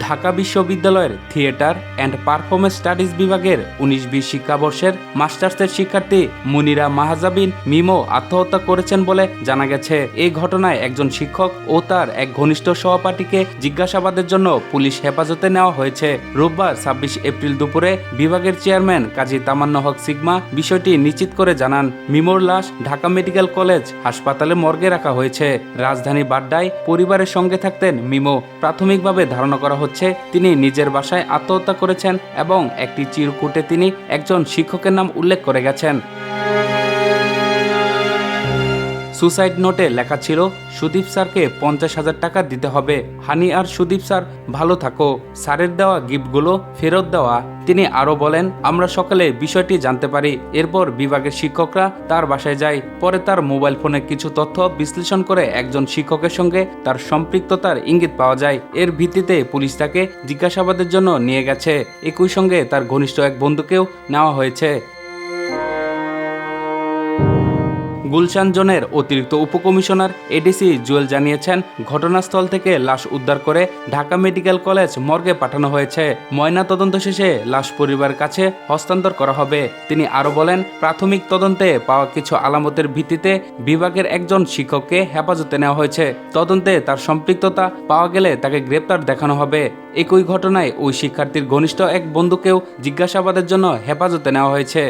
ঢাকা বিশ্ববিদ্যালয়ের theatre and performance studies বিভাগের 19-20 শিক্ষাবর্ষের মাস্টার্সের শিক্ষার্থী মুনিরা মাহজাবিন মিমো আত্মহত্যা করেছেন বলে জানা গেছে। এই ঘটনায় একজন শিক্ষক ও তার এক ঘনিষ্ঠ সহপাঠীকে জিজ্ঞাসাবাদের জন্য পুলিশ হেফাজতে নেওয়া হয়েছে। রোববার 26 এপ্রিল দুপুরে বিভাগের চেয়ারম্যান কাজী তামান্না হক সিগমা বিষয়টি নিশ্চিত করে জানান। মিমোর লাশ ঢাকা মেডিকেল কলেজ হাসপাতালে মর্গে রাখা হয়েছে। রাজধানী বাড্ডায় পরিবারের সঙ্গে থাকতেন মিমো। প্রাথমিকভাবে ধারণা করা হচ্ছে তিনি নিজের বাসায় আত্মহত্যা করেছেন এবং একটি চিরকুটে তিনি একজন শিক্ষকের নাম উল্লেখ করে গেছেন। সুসাইড নোটে লেখা ছিল, সুদীপ স্যারকে 50,000 টাকা দিতে হবে। হানি আর সুদীপ স্যার ভালো থাকো। স্যারের দেওয়া গিফটগুলো ফেরত দেওয়া। তিনি আরও বলেন, আমরা সকালে বিষয়টি জানতে পারি। এরপর বিভাগের শিক্ষকরা তার বাসায় যায়। পরে তার মোবাইল ফোনে কিছু তথ্য বিশ্লেষণ করে একজন শিক্ষকের সঙ্গে তার সম্পৃক্ততার ইঙ্গিত পাওয়া যায়। এর ভিত্তিতে পুলিশ তাকে জিজ্ঞাসাবাদের জন্য নিয়ে গেছে। একই সঙ্গে তার ঘনিষ্ঠ এক বন্ধুকেও নেওয়া হয়েছে। গুলশান জোনের অতিরিক্ত উপকমিশনার এডিসি জুয়েল জানিয়েছেন, ঘটনাস্থল থেকে লাশ উদ্ধার করে ঢাকা মেডিকেল কলেজ মর্গে পাঠানো হয়েছে। ময়না তদন্ত শেষে লাশ পরিবারের কাছে হস্তান্তর করা হবে। তিনি আরও বলেন, প্রাথমিক তদন্তে পাওয়া কিছু আলামতের ভিত্তিতে বিভাগের একজন শিক্ষককে হেফাজতে নেওয়া হয়েছে। তদন্তে তার সম্পৃক্ততা পাওয়া গেলে তাকে গ্রেপ্তার দেখানো হবে। একই ঘটনায় ওই শিক্ষার্থীর ঘনিষ্ঠ এক বন্ধুকেও জিজ্ঞাসাবাদের জন্য হেফাজতে নেওয়া হয়েছে।